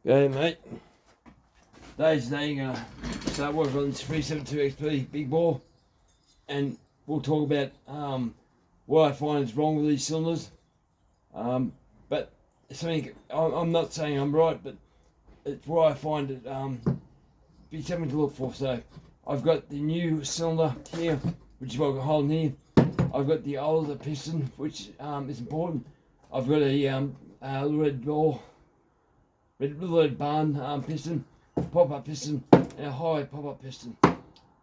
Okay, mate. Today gonna start working on this 372 XP big bore, and we'll talk about what I find is wrong with these cylinders. But something I'm not saying I'm right, but it's what I find it be something to look for. So I've got the new cylinder here, which is what I've got holding here. I've got the older piston, which is important. I've got a red barn piston, pop-up piston, and a high pop-up piston.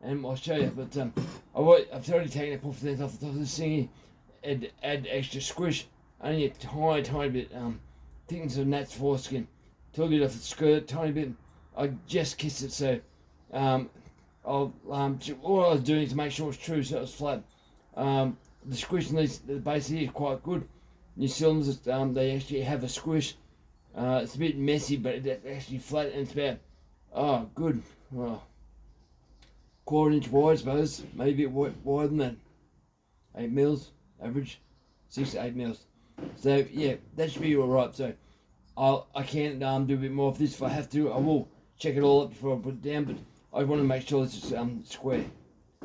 And I'll show you, but I've already taken a puff length off the top of this thing here, add extra squish, only a tiny bit, thickness of Nat's foreskin. Took it off the skirt, tiny bit. I just kissed it, so all I was doing is to make sure it's true, so it was flat. The squish in the base here is quite good. New cylinders, they actually have a squish. It's a bit messy, but it's actually flat, and it's about, good, well, quarter-inch wide, I suppose, maybe a bit wider than that. 8 mils, average, 6 to 8 mils. So yeah, that should be alright. So I can do a bit more of this if I have to. I will check it all up before I put it down, but I want to make sure this is square.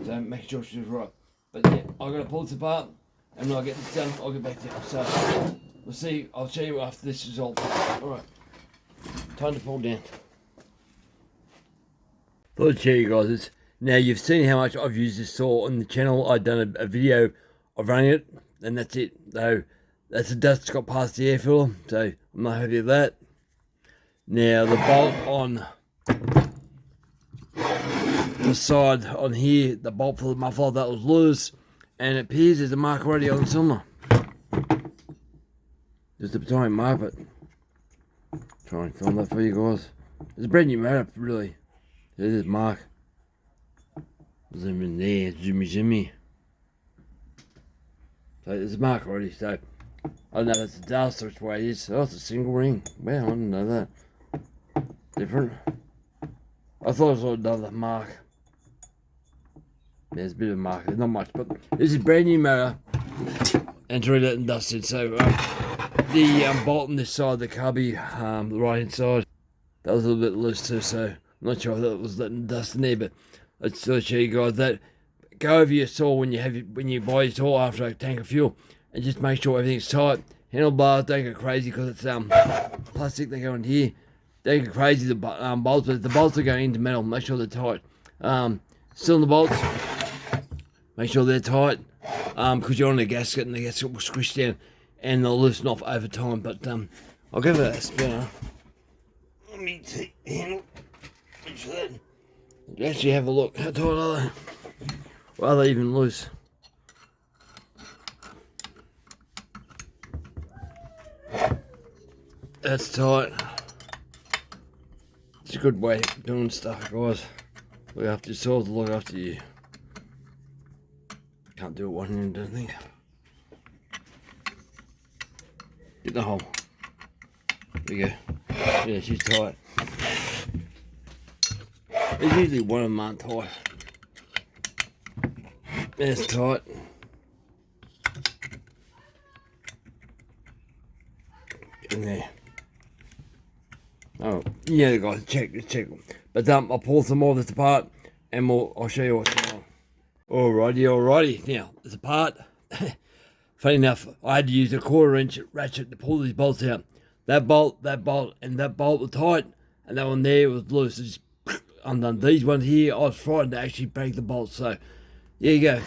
So make sure it's right. But yeah, I've got to pull this apart, and when I get this done, I'll get back to you. So we'll see. I'll show you after this is all. Alright, time to pull down. Thought I'd show you guys this. Now you've seen how much I've used this saw on the channel. I've done a video of running it, and that's it. So that's the dust that's got past the air filter, so I'm not happy with that. Now the bolt on the side on here, the bolt for the muffler, that was loose, and it appears there's a mark already on the cylinder. Just a tiny mark, but try and film that for you guys. It's a brand new motor, really. There's a mark. Zoom in there, zoomy. So there's a mark already, so I don't know if that's the dust or which way it is. Oh, it's a single ring. Well, I didn't know that. Different. I thought I saw another mark. There's a bit of a mark, there's not much, but this is a brand new motor and it's already letting dust in. So the bolt on this side, the cubby, the right hand side, that was a little bit loose too, so I'm not sure if that was letting dust in there, but I'd still show you guys that. Go over your saw when you buy your saw after a tank of fuel, and just make sure everything's tight. Handlebars don't go crazy because it's plastic. They go into here. Don't go crazy the bolts, but if the bolts are going into metal, make sure they're tight. Cylinder bolts, make sure they're tight, because you're on a gasket and the gasket will squish down and they'll loosen off over time. But I'll give it a spinner. Let me take the handle. Actually have a look. How tight are they? Or are they even loose? That's tight. It's a good way of doing stuff, guys. Look after your saws, look after you. Can't do it one hand, don't think. Get the hole. There you go. Yeah, she's tight. There's usually one of them aren't tight. That's tight. In there. Oh, yeah, guys, check. But I'll pull some more of this apart, and I'll show you what's going on. Alrighty. Now, it's apart. Funny enough, I had to use a 1/4-inch ratchet to pull these bolts out. That bolt, and that bolt were tight, and that one there was loose. It just undone. These ones here, I was frightened to actually break the bolts. So, there you go.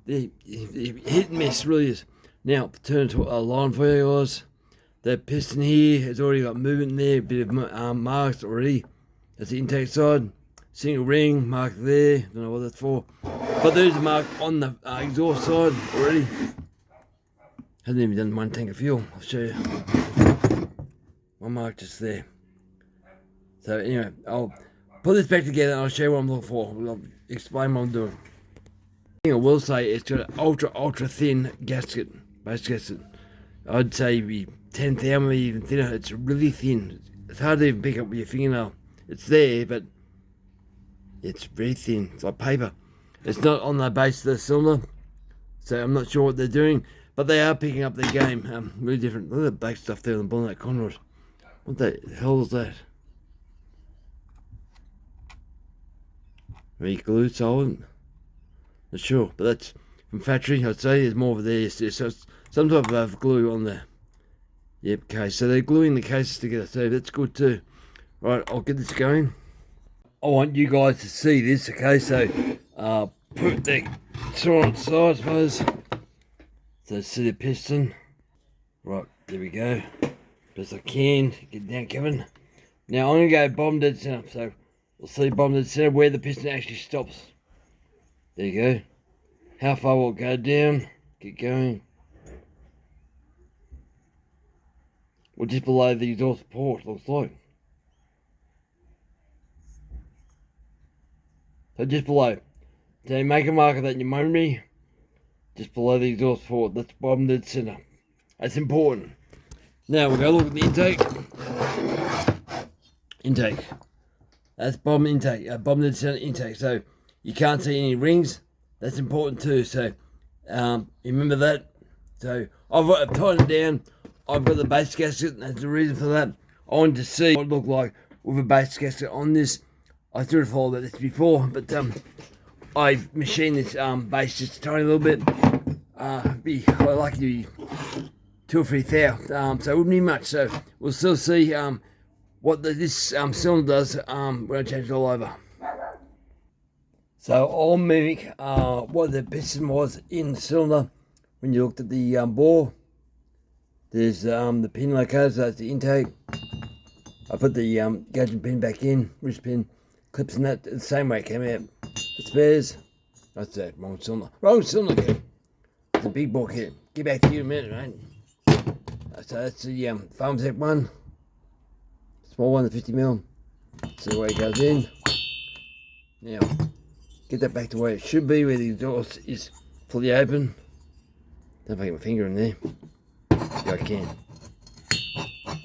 The hit and miss really is. Now, turn to a line for you guys. The piston here has already got movement there, a bit of marks already. That's the intake side. Single ring, mark there, don't know what that's for. But there's a mark on the exhaust side already. Hasn't even done one tank of fuel, I'll show you. One mark just there. So anyway, I'll put this back together and I'll show you what I'm looking for. I'll explain what I'm doing. The thing I will say, it's got an ultra thin gasket, base gasket. I'd say be 10th hour, maybe even thinner. It's really thin. It's hard to even pick up with your fingernail. It's there, but it's very thin. It's like paper. It's not on the base of the cylinder, so I'm not sure what they're doing, but they are picking up their game. Really different. Look at the black stuff there on the bottom of that conrod. What the hell is that? Maybe glue solvent. Not sure, but that's from factory. I'd say there's more of this. There's some type of glue on the case. So they're gluing the cases together. So that's good too. Right, I'll get this going. I want you guys to see this. Okay, so put the saw on the side, I suppose. So see the piston. Right, there we go. Best I can. Get down, Kevin. Now I'm going to go bottom dead center. So we'll see bottom dead center where the piston actually stops. There you go. How far will it go down? Get going. Well, just below the exhaust port, looks like. So just below. So make a mark of that in your memory. Just below the exhaust port. That's bottom dead center. That's important. Now we'll go look at the intake. Intake. That's bottom intake. Bottom dead center intake. So you can't see any rings. That's important too. So remember that. So I've tightened it down. I've got the base gasket. That's the reason for that. I wanted to see what it looked like with a base gasket on this. I should have followed this before, but I've machined this base just a tiny little bit. I like to be 2 or 3 thou. So it wouldn't be much. So we'll still see what this cylinder does when I change it all over. So I'll mimic what the piston was in the cylinder when you looked at the bore. There's the pin locator, so that's the intake. I put the gauge pin back in, wrist pin, clips in that the same way it came out. The spares, that's that, wrong cylinder. Wrong cylinder kit. It's a big bore kit. Get back to you in a minute, mate. So that's the Farmtech one. Small one, the 50mm. See the way it goes in. Now, get that back to where it should be, where the exhaust is fully open. Don't get my finger in there. Yeah,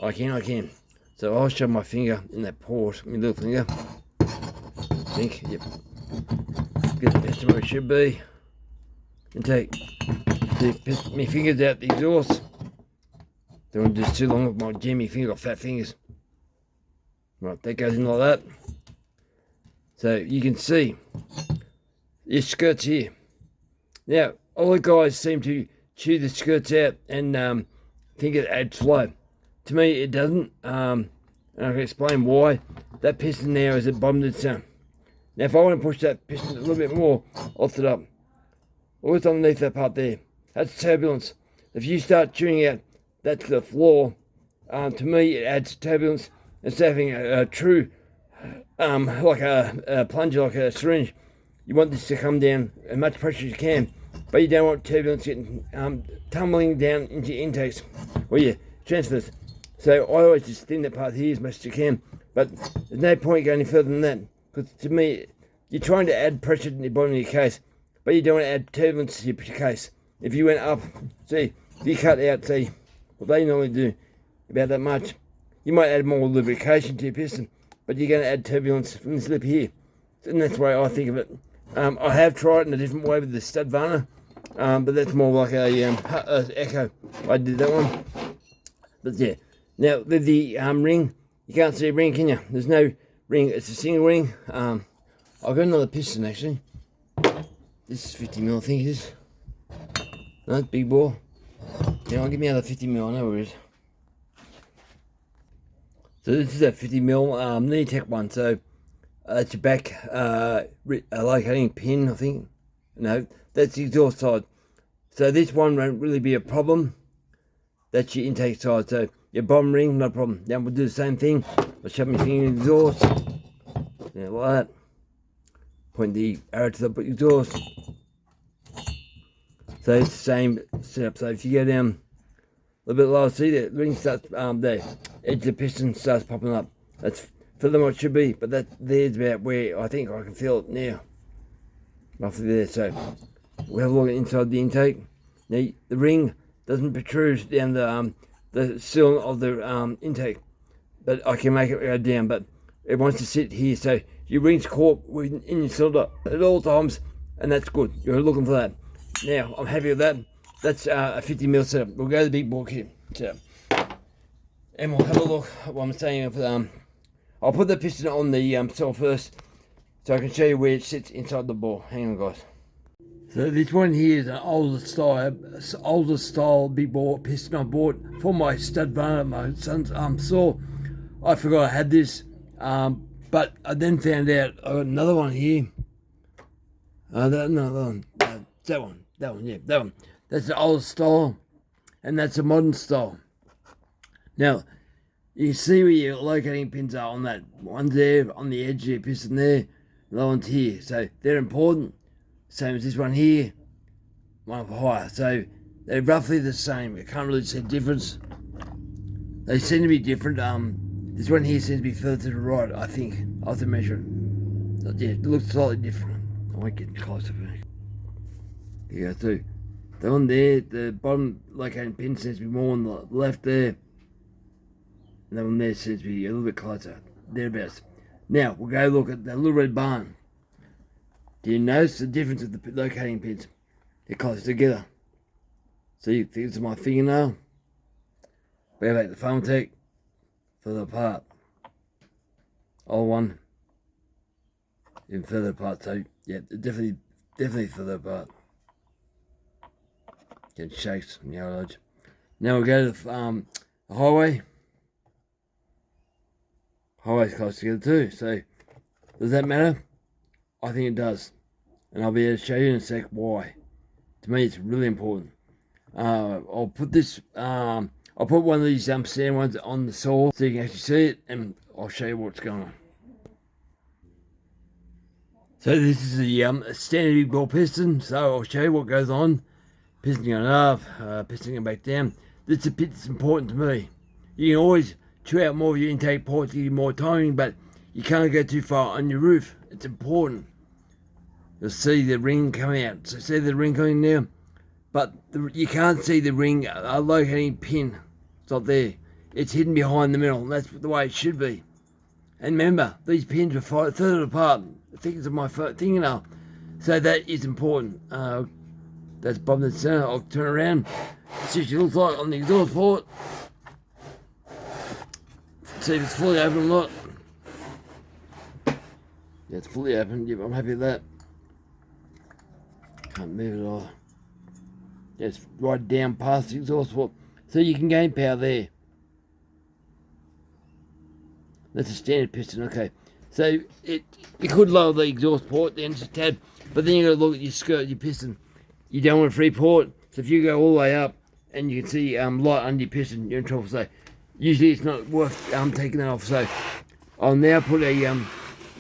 I can. So I'll shove my finger in that port, my little finger. I think, yep. Get the piston where it should be. And take my fingers out the exhaust. Don't want to do this too long with my jammy finger, got fat fingers. Right, that goes in like that. So you can see your skirts here. Now, all the guys seem to chew the skirts out and think it adds flow. To me, it doesn't. And I can explain why. That piston now is at bottom dead center. Now, if I want to push that piston a little bit more, lift it up. What's underneath that part there? That's turbulence. If you start tuning out, that's the floor. To me, it adds turbulence. Instead of having a true, like a plunger, like a syringe, you want this to come down as much pressure as you can, but you don't want turbulence getting tumbling down into your intakes or your transfers. So I always just thin that part here as much as you can, but there's no point going any further than that, because to me, you're trying to add pressure to the bottom of your case, but you don't want to add turbulence to your case. If you went up, see, if you cut out, see, what they normally do, about that much, you might add more lubrication to your piston, but you're going to add turbulence from this lip here. And that's the way I think of it. I have tried it in a different way with the Husqvarna, but that's more like a Echo. I did that one. But yeah, now with the ring, you can't see a ring, can you? There's no ring, it's a single ring. I've got another piston actually. This is 50mm, I think it is. No, it's big bore. Yeah, I'll give me another 50mm, I know where it is. So this is a 50mm Neotech one, so it's your back locating pin, I think. No, that's the exhaust side. So this one won't really be a problem. That's your intake side. So your bottom ring, no problem. Then we'll do the same thing. I'll shove my finger in the exhaust. Yeah, like that. Point the arrow to the exhaust. So it's the same setup. So if you go down a little bit lower, see the ring starts there. Edge of the piston starts popping up. That's for them what it should be, but there's about where I think I can feel it now. Roughly there. So we'll have a look inside the intake. Now the ring doesn't protrude down the seal of the intake, but I can make it go down, but it wants to sit here. So your ring's caught in your cylinder at all times, and that's good. You're looking for that. Now I'm happy with that. That's a 50mm setup. We'll go to the big bore kit setup. And we'll have a look at what I'm saying. I'll put the piston on the cell first. So I can show you where it sits inside the bore. Hang on, guys. So this one here is an older style big bore piston I bought for my Husqvarna, my son's saw. I forgot I had this, but I then found out I got another one here. That one, yeah, that one. That's the old style, and that's a modern style. Now, you can see where your locating pins are on that. One's there on the edge of your piston there, the other one's here. So they're important. Same as this one here, one up higher. So they're roughly the same. I can't really see a difference. They seem to be different. This one here seems to be further to the right, I think. I'll have to measure it. But yeah, it looks slightly different. I might get closer for you. There you go, too. The one there, the bottom locating pin seems to be more on the left there. And that one there seems to be a little bit closer. Thereabouts. Now, we'll go look at the little red barn. Do you notice the difference of the locating pins? They're close together. See, this is my fingernail. Go back to the foam tech. Further apart. Old one. Even further apart, so yeah, definitely further apart. Getting shakes from the outside. Now we'll go to the highway. Highway's close together too, so does that matter? I think it does. And I'll be able to show you in a sec why. To me, it's really important. I'll put this, I'll put one of these sand ones on the saw so you can actually see it, and I'll show you what's going on. So this is the standard big bore piston, so I'll show you what goes on. Piston going up, piston going back down. This is a bit that's important to me. You can always chew out more of your intake ports to give you more timing, but you can't go too far on your roof. It's important. You'll see the ring coming out. So see the ring coming now? But you can't see the ring locating pin. It's not there. It's hidden behind the middle. That's the way it should be. And remember, these pins are third apart. The thickness of my fingernail. So that is important. That's bottom and center. I'll turn around. See what it looks like on the exhaust port. See if it's fully open or not. Yeah, it's fully open. Yep, I'm happy with that. Can't move it all. Just right down past the exhaust port. So you can gain power there. That's a standard piston, okay. So you could lower the exhaust port then just a tad, but then you got to look at your skirt, your piston. You don't want a free port, so if you go all the way up and you can see light under your piston, you're in trouble. So usually it's not worth taking that off. So I'll now put a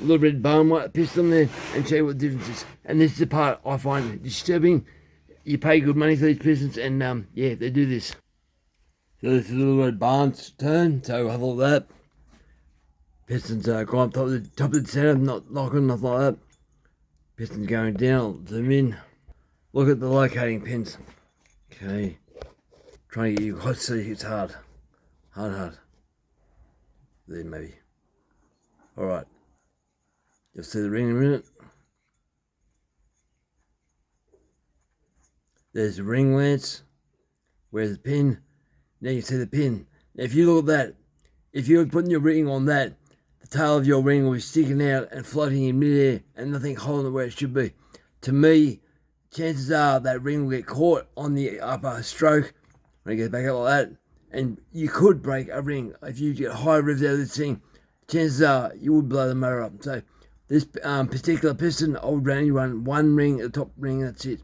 little red bone piston there and show you what the difference is. And this is the part I find disturbing. You pay good money for these pistons, and yeah, they do this. So this is a little red barn's turn, so have all that. Pistons go up top of the center, not locking, nothing like that. Pistons going down, zoom in. Look at the locating pins. Okay. Trying to get you guys to see, it's hard. Hard. There, maybe. Alright. You'll see the ring in a minute. There's the ring lance. Where's the pin? Now you see the pin. Now if you look at that, if you're putting your ring on that, the tail of your ring will be sticking out and floating in midair and nothing holding it where it should be. To me, chances are that ring will get caught on the upper stroke when it gets back up like that, and you could break a ring. If you get high revs out of this thing, chances are you would blow the motor up. So this particular piston, I would only run one ring, the top ring, that's it.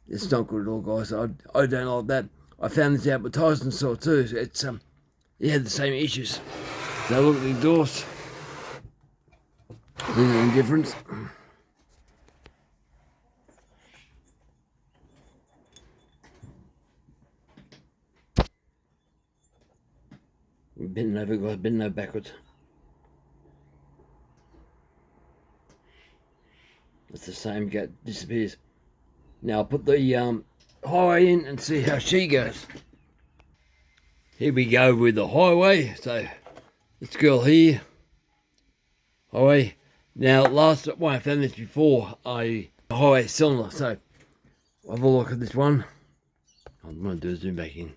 It's not good at all, guys. I don't like that. I found this out with Tyson saw too. It's he had the same issues. So look at the exhaust. There's any difference. Bending over, guys, bending over backwards. It's the same, disappears. Now I'll put the highway in and see how she goes. Here we go with the highway. So this girl here, highway. Now last one I found this before, a highway cylinder. So have a look at this one. I'm going to do a zoom back in.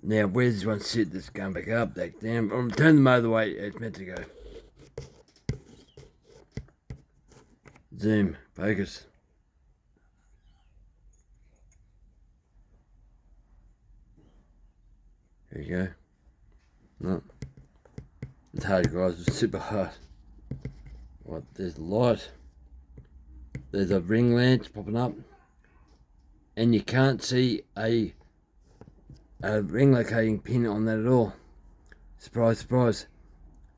Now where's this one sit? That's going back up, back down. I'm turning the motor the way it's meant to go. Zoom, focus. There you go. No. It's hard, guys. It's super hard. Right, there's the light. There's a ring lance popping up. And you can't see a ring locating pin on that at all. Surprise, surprise.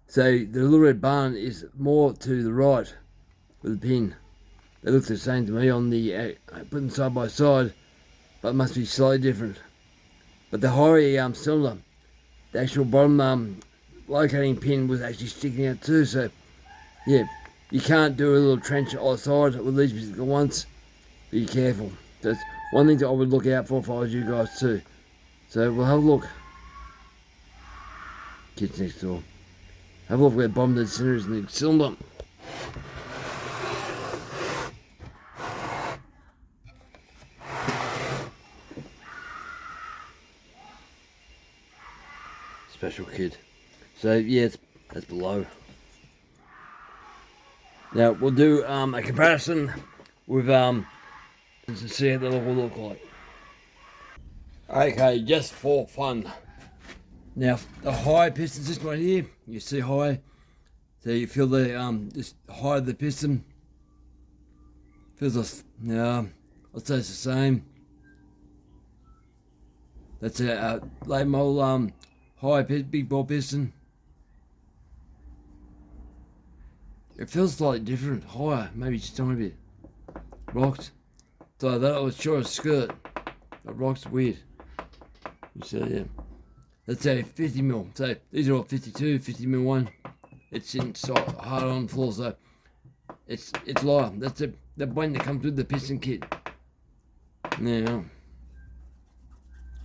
So the little red barn is more to the right with the pin. They look the same to me on the putting side by side, but it must be slightly different. But the higher cylinder, the actual bottom locating pin was actually sticking out too. So yeah, you can't do a little trench on the side with these particular ones. Be careful. That's one thing that I would look out for if I was you guys too. So we'll have a look. Kids next door. Have a look where bottom dead center is in the cylinder. Special kid. So yeah, that's below. Now we'll do a comparison with to see how that will look like. Okay, just for fun. Now the high piston system right here, you see high, so you feel the this high of the piston. Feels like, I'd say it's the same. That's a late model high big ball piston. It feels slightly different, higher, maybe just a tiny bit. Rocked. So that was sure a skirt. That rock's weird. So yeah. Let's say 50 mil. So these are all 52, 50 mil one. It's in hard on the floor, so it's lower. That's the one that comes with the piston kit. Now,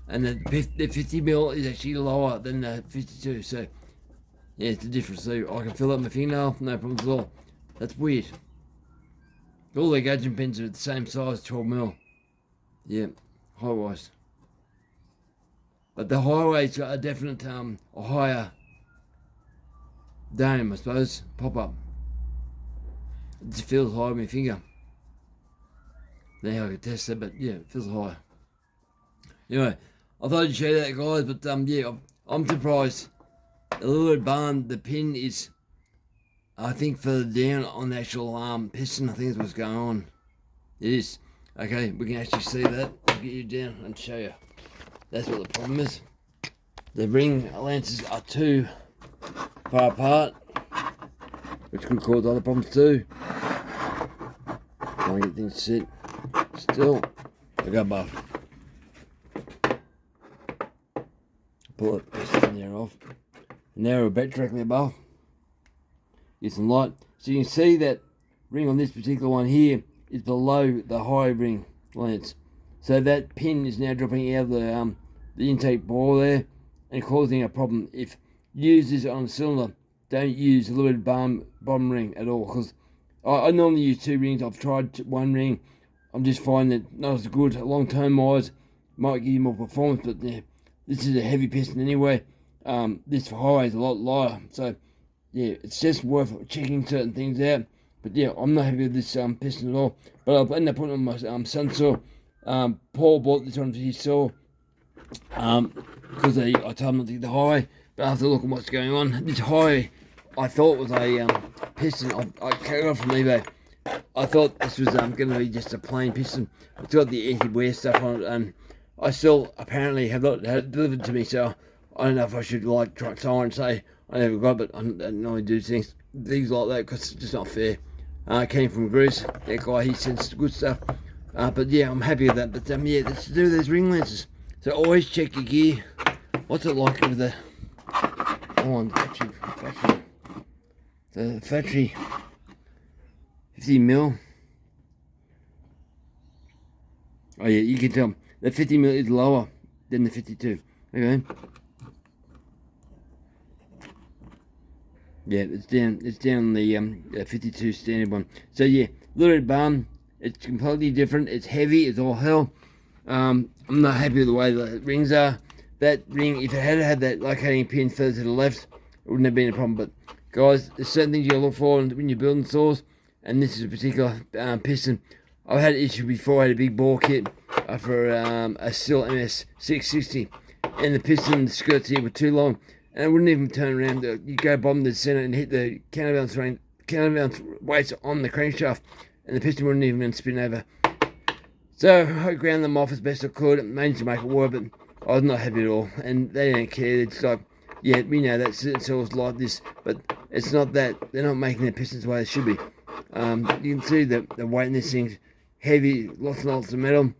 and the 50 mil is actually lower than the 52. So yeah, it's the difference. So I can fill up my fingernail, no problems at all. That's weird. All the gauging pins are the same size, 12 mil. Yeah, high wise. But the highway's got a definite, a higher dome, I suppose, pop up. It just feels high with my finger. Now I can test it, but yeah, it feels high. Anyway, I thought I'd show that, guys, but yeah, I'm surprised. The little barn, the pin is, I think, further down on the actual piston. I think is what's going on. It is. Okay, we can actually see that. I'll get you down and show you. That's what the problem is. The ring lances are too far apart, which could cause other problems too. Trying to get things set. Still, I got buff. Pull it, piston there off. Narrow back directly above. Get some light. So you can see that ring on this particular one here is below the high ring lance. So that pin is now dropping out of the intake bore there and causing a problem. If you use this on a cylinder, don't use the little bottom ring at all, because I normally use two rings. I've tried one ring. I'm just finding that not as good long term wise. Might give you more performance, but yeah, this is a heavy piston anyway. This for high is a lot lighter, so yeah, it's just worth checking certain things out. But yeah, I'm not happy with this piston at all. But I'll end up putting on my son's saw. Paul bought this one for his saw because I told him not to get the high. But after looking what's going on, this high I thought was a piston. I got it from eBay. I thought this was going to be just a plain piston. It's got the anti-wear stuff on it, and I still apparently have not had it delivered to me. So I don't know if I should try and say I never got it, but I don't normally do things like that because it's just not fair. It came from Greece. That guy, he sends good stuff. But yeah, I'm happy with that. But yeah, let's do those ring lenses. So always check your gear. What's it like with the factory 50 mil. Oh yeah, you can tell the 50 mil is lower than the 52. Okay. Yeah, it's down the 52 standard one. So yeah, little red barn. It's completely different. It's heavy. It's all hell. I'm not happy with the way the rings are. That ring, if it had had that locating pin further to the left, it wouldn't have been a problem. But guys, there's certain things you gotta look for when you're building saws. and this is a particular piston. I've had an issue before. I had a big bore kit for a Stihl MS 660, and the piston skirts here were too long, and it wouldn't even turn around. You go bottom to the center and hit the counterbalance weights on the crankshaft, and the piston wouldn't even spin over. So I ground them off as best I could and managed to make it work, but I was not happy at all. And they don't care. It's like, yeah, we know that cells like this, but it's not that. They're not making their pistons the way they should be. You can see the weight in this thing's heavy, lots and lots of metal.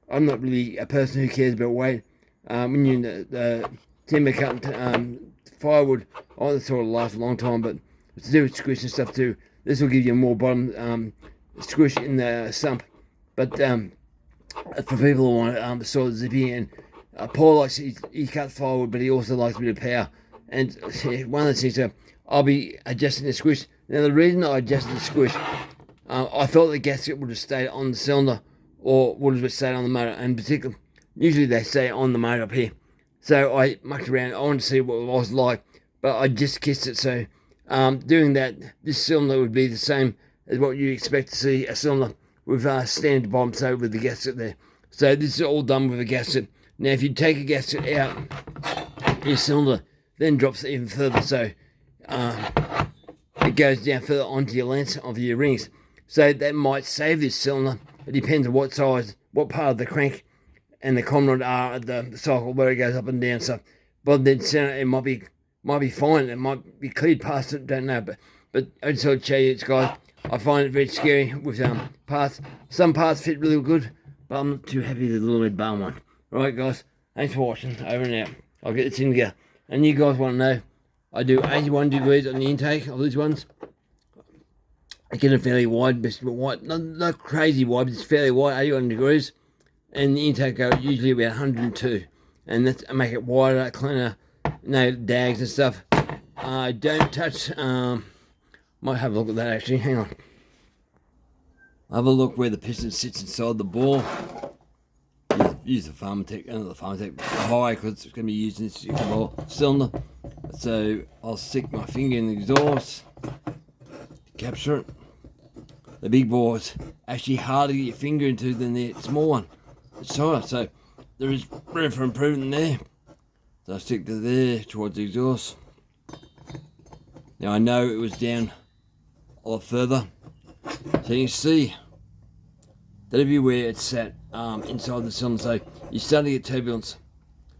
I'm not really a person who cares about weight. When you're in the timber cutting firewood, I want to sort of last a long time, but to do with squish and stuff too, this will give you more bottom squish in the sump. But for people who want sort of zippy, and Paul likes, he cuts firewood, but he also likes a bit of power. And one of those things, I'll be adjusting the squish. Now the reason I adjusted the squish, I thought the gasket would have stayed on the cylinder or would have stayed on the motor, and particularly, usually they stay on the motor up here. So I mucked around, I wanted to see what it was like, but I just kissed it. So doing that, this cylinder would be the same as what you expect to see a cylinder with standard bottom, so with the gasket there. So this is all done with a gasket. Now if you take a gasket out, your cylinder then drops even further, so it goes down further onto your length of your rings. So that might save this cylinder. It depends on what size, what part of the crank and the common rod are at the cycle where it goes up and down. So, but then center it might be fine. It might be cleared past it. Don't know, but I just want to show you, guys. I find it very scary with parts. Some parts fit really good, but I'm not too happy with the little red bar one. Alright guys, thanks for watching. Over and out. I'll get this in together. And you guys want to know, I do 81 degrees on the intake of these ones. I get it fairly wide, but wide, not crazy wide, but it's fairly wide, 81 degrees. And the intake go usually about 102. And that's, I make it wider, cleaner, no dags and stuff. I don't touch, might have a look at that actually, hang on. I'll have a look where the piston sits inside the bore. Use the Pharmatech, the Pharmatech high, because it's going to be used in this ball cylinder. So I'll stick my finger in the exhaust to capture it. The big bore is actually harder to get your finger into than the small one. It's tighter, so there is room for improvement there. So I stick to there towards the exhaust. Now I know it was down a lot further, so you can see that'll be where it's sat inside the cylinder. So you're starting to get turbulence.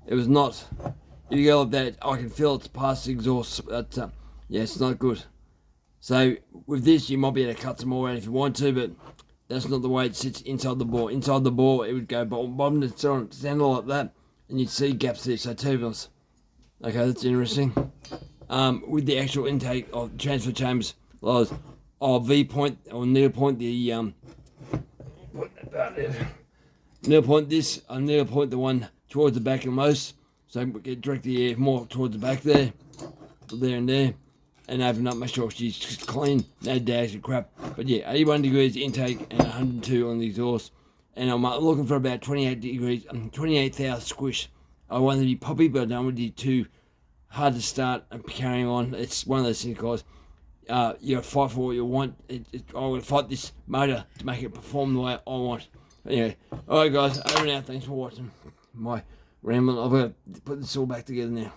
It was not. If you go like that, I can feel it's past the exhaust. But yeah, it's not good. So with this, you might be able to cut some more out if you want to, but that's not the way it sits inside the bore. Inside the bore, it would go bottom to center like that, and you'd see gaps there. So turbulence. Okay, that's interesting. With the actual intake of transfer chambers, I'll V-point or needle point the needle point this. I needle point the one towards the back of most, so get direct the air more towards the back there and there, and open up my short. She's just clean, no dags and crap. But yeah, 81 degrees intake and 102 on the exhaust, and I'm looking for about 28 degrees, 28,000 squish. I want to be poppy, but I don't want to be too hard to start and carrying on. It's one of those things, guys. You gotta fight for what you want. I'm gonna fight this motor to make it perform the way I want. Anyway, alright guys, over and out. Thanks for watching my rambling. I've got to put this all back together now.